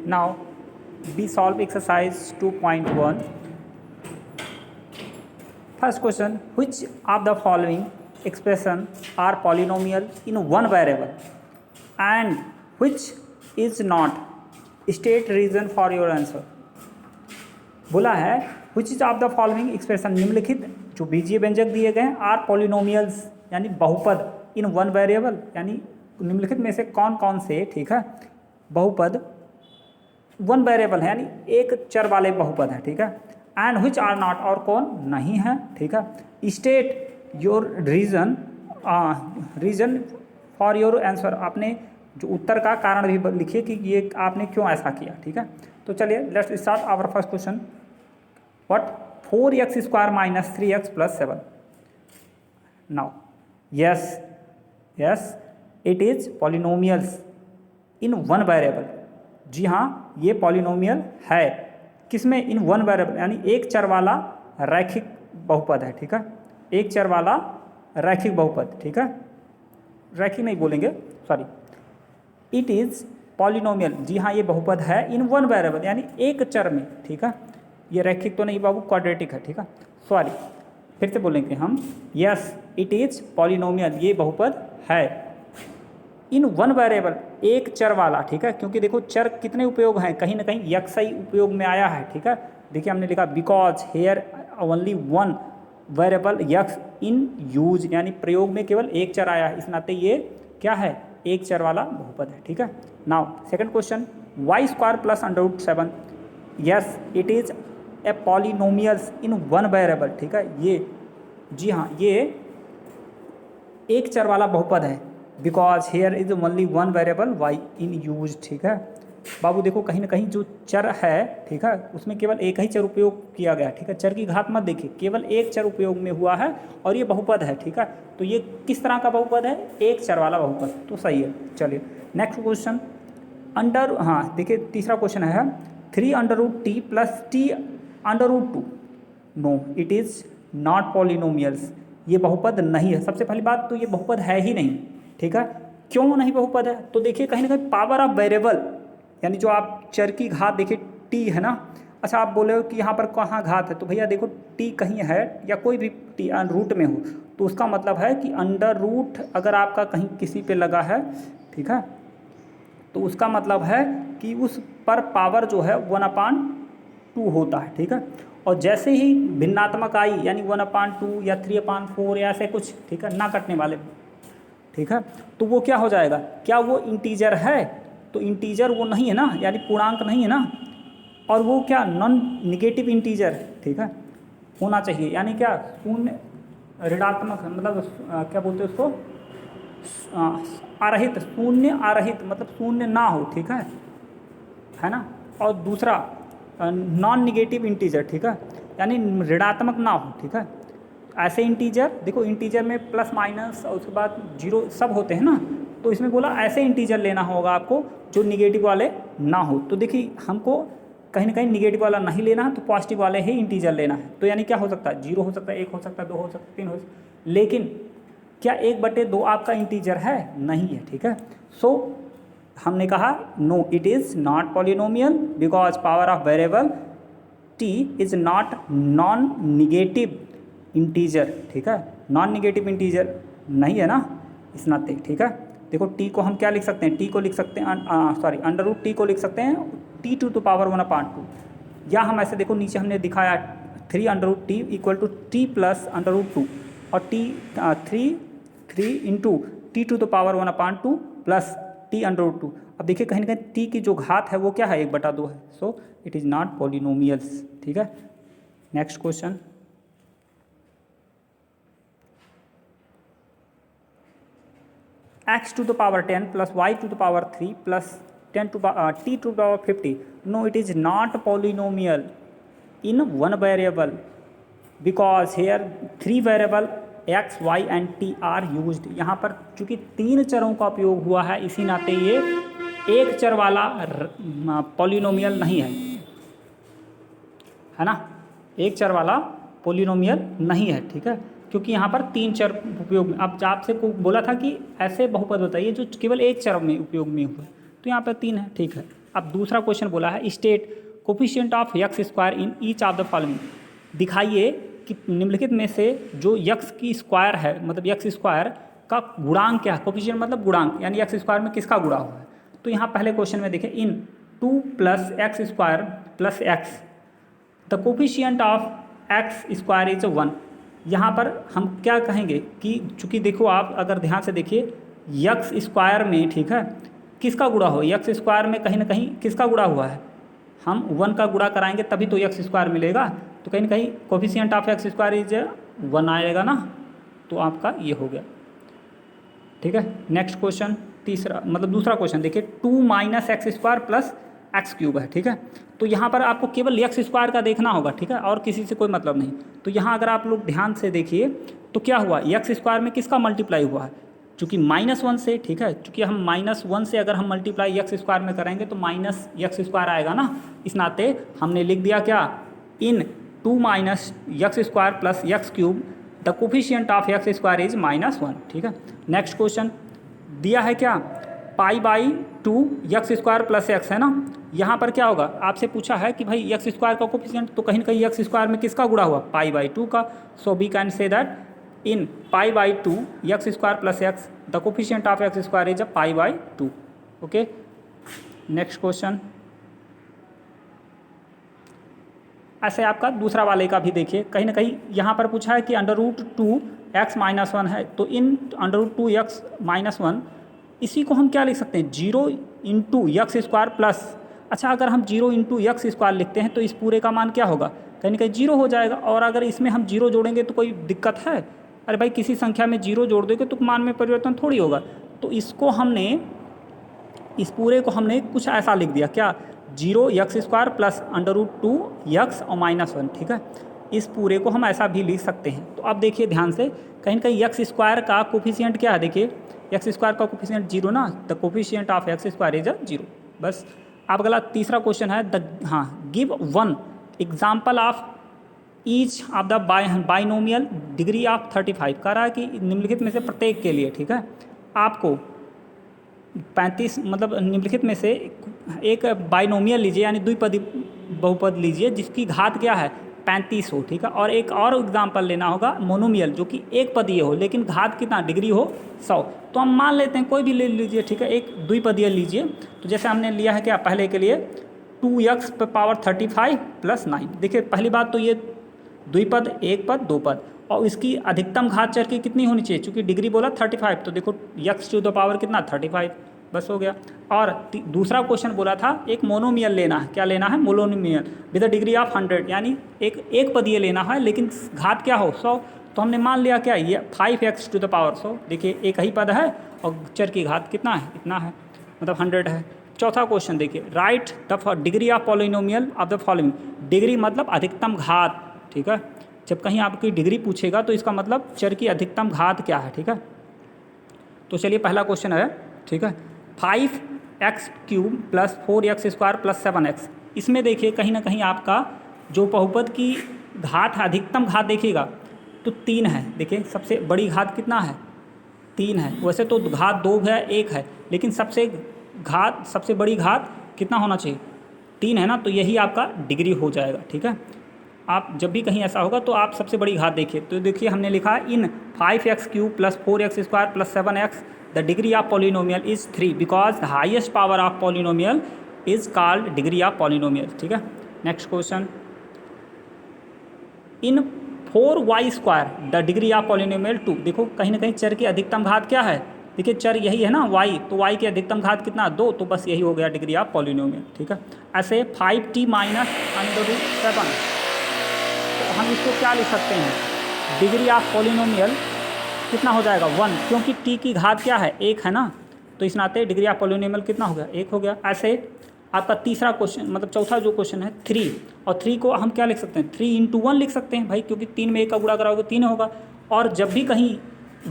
Now we solve exercise 2.1. First question, which of the following expression are polynomial in one variable and which is not? State reason for your answer. बोला है which is of the following expression, निम्नलिखित जो बीजीय व्यंजक दिए गए are polynomials यानी बहुपद इन वन वेरिएबल, यानी निम्नलिखित में से कौन कौन से, ठीक है, बहुपद वन वेरिएबल है यानी एक चर वाले बहुपद है, ठीक है, एंड विच आर नॉट और कौन नहीं है, ठीक है। State your reason for your answer, आपने जो उत्तर का कारण भी लिखिए कि ये आपने क्यों ऐसा किया, ठीक है। तो चलिए let's start our first question. What 4x square minus 3x plus 7। Now yes it is polynomials in one variable. जी हाँ, ये पॉलिनोमियल है किसमें, इन वन वेरिएबल यानी एक चर वाला रैखिक बहुपद है, ठीक है, एक चर वाला रैखिक बहुपद, ठीक है, रैखिक नहीं बोलेंगे, सॉरी, इट इज़ पॉलिनोमियल। जी हाँ, ये बहुपद है इन वन वेरिएबल यानी एक चर में, ठीक है, ये रैखिक तो नहीं बाबू, क्वाड्रेटिक है, ठीक है, सॉरी, फिर से बोलेंगे हम, यस इट इज़ पॉलिनोमियल, ये बहुपद है इन वन वेरिएबल, एक चर वाला, ठीक है, क्योंकि देखो चर कितने उपयोग हैं, कहीं ना कहीं यक्षई उपयोग में आया है, ठीक है। देखिए हमने लिखा because here only one variable x in use, यानी प्रयोग में केवल एक चर आया है, इस नाते ये क्या है, एक चर वाला बहुपद है, ठीक है। Now second question, Y square plus √7, yes it is a polynomials in one variable, ठीक है, ये जी हाँ, ये एक चर वाला बहुपद है, because here is only one variable Y in use, ठीक है। बाबू देखो कहीं ना कहीं जो चर है, ठीक है, उसमें केवल एक ही चर उपयोग किया गया, ठीक है, चर की घात मत देखिए, केवल एक चर उपयोग में हुआ है और ये बहुपद है, ठीक है। तो ये किस तरह का बहुपद है, एक चर वाला बहुपद, तो सही है। चलिए नेक्स्ट क्वेश्चन, देखिए तीसरा क्वेश्चन है 3√t plus t√2। No it is not polynomials, ये बहुपद नहीं है। सबसे पहली बात तो ये बहुपद है ही नहीं, ठीक है। क्यों नहीं बहुपद है, तो देखिए कहीं ना कहीं पावर ऑफ वेरिएबल यानी जो आप चर की घात देखिए t है ना, अच्छा आप बोले हो कि यहाँ पर कहाँ घात है, तो भैया देखो t कहीं है या कोई भी t रूट में हो तो उसका मतलब है कि अंडर रूट अगर आपका कहीं किसी पे लगा है, ठीक है, तो उसका मतलब है कि उस पर पावर जो है 1/2 होता है, ठीक है। और जैसे ही भिन्नात्मक आई यानी 1/2 या 3/4 या ऐसे कुछ, ठीक है, ना कटने वाले, ठीक है, तो वो क्या हो जाएगा, क्या वो इंटीजर है, तो इंटीजर वो नहीं है ना, यानी पूर्णांक नहीं है ना, और वो क्या नॉन निगेटिव इंटीजर, ठीक है, होना चाहिए, यानी क्या शून्य ऋणात्मक, मतलब क्या बोलते हैं उसको, आरहित, शून्य आरहित मतलब शून्य ना हो, ठीक है ना। और दूसरा नॉन निगेटिव इंटीजर, ठीक है, यानी ऋणात्मक ना हो, ठीक है। ऐसे इंटीजर देखो, इंटीजर में प्लस माइनस और उसके बाद जीरो सब होते हैं ना, तो इसमें बोला ऐसे इंटीजर लेना होगा आपको जो निगेटिव वाले ना हो। तो देखिए हमको कहीं ना कहीं निगेटिव वाला नहीं लेना है, तो पॉजिटिव वाले ही इंटीजर लेना है। तो यानी क्या हो सकता है, 0 हो सकता है, 1 हो सकता है, 2 हो सकता है, 3 हो सकता है, लेकिन क्या 1/2 आपका इंटीजर है, नहीं है, ठीक है। सो हमने कहा no it is not polynomial because power of variable t is not non negative integer, ठीक है, नॉन निगेटिव इंटीजर नहीं है ना, इस नाते, ठीक है। देखो t को हम क्या लिख सकते हैं, t को लिख सकते हैं √t को लिख सकते हैं t⁻1/2, या हम ऐसे देखो नीचे हमने दिखाया 3√t = t प्लस √2 और three into t⁻1/2 plus t√2। अब देखिए कहीं ना कहीं t की जो घात है वो क्या है, 1/2 है, so it is not polynomials, ठीक है। Next question, x⁻10 plus y⁻3 plus t⁻50। No it is not polynomial in one variable because here 3 variable x, y and t are used. यहाँ पर चूँकि 3 चरों का उपयोग हुआ है, इसी नाते ये एक चर वाला पॉलिनोमियल नहीं है ना, एक चर वाला पॉलिनोमियल नहीं है, ठीक है, क्योंकि यहाँ पर 3 चर उपयोग में। अब आपसे को बोला था कि ऐसे बहुपद बताइए जो केवल एक चर में उपयोग में हुए, तो यहाँ पर 3 है, ठीक है। अब दूसरा क्वेश्चन बोला है state coefficient of x square in each of the following. दिखाइए कि निम्नलिखित में से जो यक्स की स्क्वायर है, मतलब यक्स स्क्वायर का गुणांक क्या है। कोफिशिएंट मतलब गुणांक, यानी यक्स स्क्वायर में किसका गुणा हुआ है। तो यहाँ पहले क्वेश्चन में देखें, इन 2 + x square plus x the coefficient of x square is 1। यहाँ पर हम क्या कहेंगे कि चूँकि देखो आप अगर ध्यान से देखिए यक्स स्क्वायर में, ठीक है, किसका गुणा हो, यक्स स्क्वायर में कहीं ना कहीं किसका गुणा हुआ है, हम 1 का गुणा कराएंगे तभी तो यक्स स्क्वायर मिलेगा। तो कहीं ना कहीं coefficient of x square is 1 आएगा ना, तो आपका ये हो गया। ठीक है, नेक्स्ट क्वेश्चन तीसरा, मतलब दूसरा क्वेश्चन देखिए, 2 - x square plus x cube है। ठीक है, तो यहाँ पर आपको केवल एक्स स्क्वायर का देखना होगा, ठीक है, और किसी से कोई मतलब नहीं। तो यहाँ अगर आप लोग ध्यान से देखिए तो क्या हुआ, एक्स स्क्वायर में किसका मल्टीप्लाई हुआ है, चूँकि -1 से, ठीक है, चूँकि हम -1 से अगर हम मल्टीप्लाई एक्स स्क्वायर में करेंगे तो माइनस एक्स स्क्वायर आएगा ना। इस नाते हमने लिख दिया क्या, इन 2 - x square plus x cube the coefficient of x square is -1। ठीक है, नेक्स्ट क्वेश्चन दिया है क्या, π/2 एक्स स्क्वायर प्लस एक्स है ना। यहाँ पर क्या होगा, आपसे पूछा है कि भाई एक्स स्क्वायर का कोफिशिएंट, तो कहीं ना कहीं एक्स स्क्वायर में किसका गुणा हुआ, π/2 का। So we can say that in π/2 x square plus x the coefficient of x square is π/2। Okay, next question ऐसे आपका दूसरा वाले का भी देखिए, कहीं ना कहीं यहाँ पर पूछा है कि √2x - 1 है, तो इन √2x - 1 इसी को हम क्या लिख सकते हैं, 0 × x स्क्वायर प्लस, अच्छा अगर हम 0 × x स्क्वायर लिखते हैं तो इस पूरे का मान क्या होगा, कहीं ना कहीं 0 हो जाएगा। और अगर इसमें हम 0 जोड़ेंगे तो कोई दिक्कत है, अरे भाई किसी संख्या में 0 जोड़ दोगे तो मान में परिवर्तन थोड़ी होगा। तो इसको हमने, इस पूरे को हमने कुछ ऐसा लिख दिया क्या, 0 x स्क्वायर प्लस √2x और -1। ठीक है, इस पूरे को हम ऐसा भी लिख सकते हैं। तो अब देखिए ध्यान से, कहीं कहीं एक्स स्क्वायर का कोफिशिएंट क्या है, देखिए एक्स स्क्वायर का कोफिशिएंट 0 ना, the coefficient of x square is 0। बस अब अगला तीसरा क्वेश्चन है give 1 example of each of the binomial degree of 35। कह रहा है कि निम्नलिखित में से प्रत्येक के लिए, ठीक है, आपको 35, मतलब निम्नलिखित में से एक बाइनोमियल लीजिए, यानी द्विपदी बहुपद लीजिए जिसकी घात क्या है, 35 हो। ठीक है, और एक और एग्जाम्पल लेना होगा मोनोमियल, जो कि एक पदीय हो लेकिन घात कितना, डिग्री हो 100। तो हम मान लेते हैं कोई भी ले लीजिए, ठीक है, एक द्विपदीय लीजिए। तो जैसे हमने लिया है क्या, पहले के लिए 2x पे पावर 35 + 9। देखिए पहली बात तो ये द्विपद, एक पद, दो पद, और इसकी अधिकतम घात चर की कितनी होनी चाहिए, चूँकि डिग्री बोला 35, तो देखो x⁴ कितना 35, बस हो गया। और दूसरा क्वेश्चन बोला था एक मोनोमियल लेना है, क्या लेना है, monomial with the degree of 100, यानी एक पदीय लेना है लेकिन घात क्या हो 100। तो हमने मान लिया क्या, ये 5x⁴ 100। देखिए एक ही पद है और चर की घात कितना है, इतना है, मतलब 100 है। चौथा क्वेश्चन देखिए, right the degree of polynomial of the following. Degree मतलब अधिकतम घात, ठीक है, जब कहीं आपकी डिग्री पूछेगा तो इसका मतलब चर की अधिकतम घात क्या है। ठीक है, तो चलिए पहला क्वेश्चन है, ठीक है, 5x³ + 4x² + 7x। इसमें देखिए कहीं ना कहीं आपका जो बहुपद की घात है, अधिकतम घात देखिएगा तो 3 है। देखिए सबसे बड़ी घात कितना है, 3 है। वैसे तो घात 2 है, 1 है, लेकिन सबसे बड़ी घात कितना होना चाहिए, 3 है ना, तो यही आपका डिग्री हो जाएगा। ठीक है, आप जब भी कहीं ऐसा होगा तो आप सबसे बड़ी घात देखिए। तो देखिए हमने लिखा इन 5x³ + 4x² + 7x the degree of polynomial is 3 because the highest power of polynomial is called degree of polynomial. ठीक है, next question, in 4y² the degree of polynomial 2। देखो कहीं ना कहीं चर की अधिकतम घात क्या है, देखिए चर यही है ना y, तो y की अधिकतम घात कितना 2, तो बस यही हो गया डिग्री ऑफ पॉलिनोमियल। ठीक है, ऐसे 5t - √7, तो हम इसको क्या लिख सकते हैं, डिग्री ऑफ पॉलिनोमियल कितना हो जाएगा 1, क्योंकि t की घात क्या है 1 है ना, तो इस नाते डिग्री ऑफ पॉलिनोमियल कितना हो गया, 1 हो गया। ऐसे आपका तीसरा क्वेश्चन, मतलब चौथा जो क्वेश्चन है 3, और 3 को हम क्या लिख सकते हैं, 3 × 1 लिख सकते हैं भाई, क्योंकि 3 में 1 का गुणा कराओगे 3 होगा। और जब भी कहीं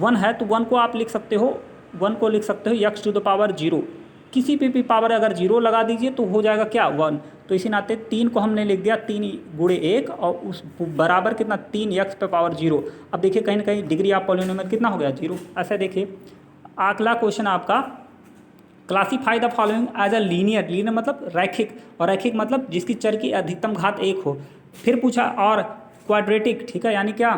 1 है तो 1 को आप लिख सकते हो, 1 को लिख सकते हो x⁴, किसी भी पावर अगर 0 लगा दीजिए तो हो जाएगा क्या 1। तो इसी नाते 3 को हमने लिख दिया 3 × 1 और उस बराबर कितना 3x⁴। अब देखिए कहीं ना कहीं डिग्री ऑफ पॉलिनोमियल कितना हो गया 0। ऐसे देखिए अगला क्वेश्चन आपका classify the following as a linear, linear मतलब रैखिक, और रैखिक मतलब जिसकी चर की अधिकतम घात 1 हो। फिर पूछा और क्वाड्रेटिक, ठीक है, यानी क्या,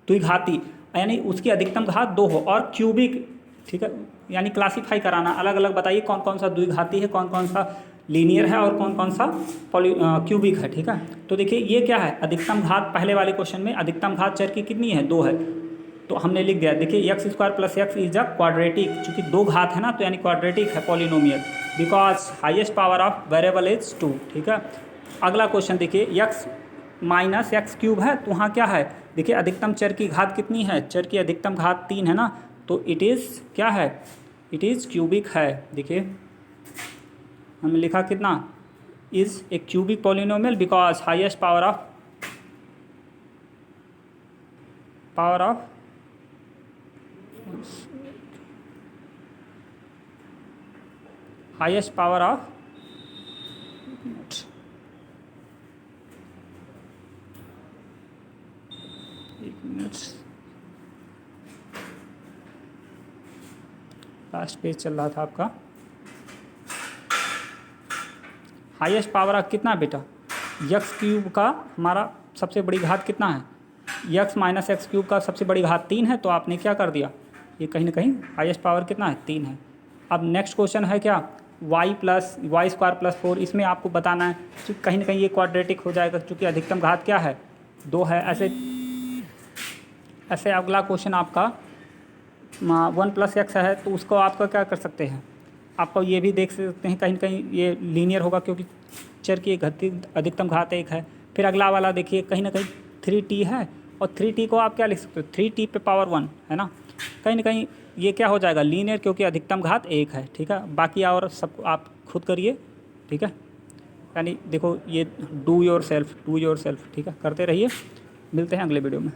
द्विघाती, यानी उसकी अधिकतम घात 2 हो, और क्यूबिक, ठीक है, यानी क्लासीफाई कराना, अलग अलग बताइए कौन कौन सा द्विघाती है, कौन कौन सा लीनियर है और कौन कौन सा क्यूबिक है, ठीक है। तो देखिए ये क्या है, अधिकतम घात, पहले वाले क्वेश्चन में अधिकतम घात चर की कितनी है, 2 है, तो हमने लिख दिया, देखिए x square plus x is a quadratic, चूंकि 2 घात है ना तो यानी क्वाड्रेटिक है polynomial, because highest power of variable is 2, ठीक है। अगला क्वेश्चन देखिए, एक्स माइनस एक्स क्यूब है, तो वहाँ क्या है, देखिए अधिकतम चर की घात कितनी है, चर की अधिकतम घात 3 है ना, तो इट इज़ क्या है, इट इज़ क्यूबिक है। देखिए हमने लिखा कितना, is a cubic polynomial because highest power of highest power of last page चल रहा था आपका, हाईएस्ट पावर ऑफ कितना बेटा, एक्स क्यूब का हमारा सबसे बड़ी घात कितना है, एक्स माइनस एक्स क्यूब का सबसे बड़ी घात 3 है, तो आपने क्या कर दिया, ये कहीं ना कहीं हाईएस्ट पावर कितना है, 3 है। अब नेक्स्ट क्वेश्चन है क्या, वाई स्क्वायर प्लस 4, इसमें आपको बताना है कि कहीं ना कहीं ये क्वाड्रेटिक हो जाएगा, क्योंकि अधिकतम घात क्या है, 2 है। ऐसे अगला क्वेश्चन आपका 1 प्लस एक्स है, तो उसको आपका क्या कर सकते हैं, आपको ये भी देख सकते हैं कहीं ना कहीं ये लीनियर होगा, क्योंकि चर की अधिकतम घात 1 है। फिर अगला वाला देखिए कहीं ना कहीं 3t है, और 3t को आप क्या लिख सकते हो, 3t पे पावर 1 है ना, कहीं ना कहीं ये क्या हो जाएगा, लीनियर, क्योंकि अधिकतम घात 1 है, ठीक है। बाकी और सब आप खुद करिए, ठीक है, यानी देखो ये डू योर सेल्फ, ठीक है, करते रहिए। मिलते हैं अगले वीडियो में।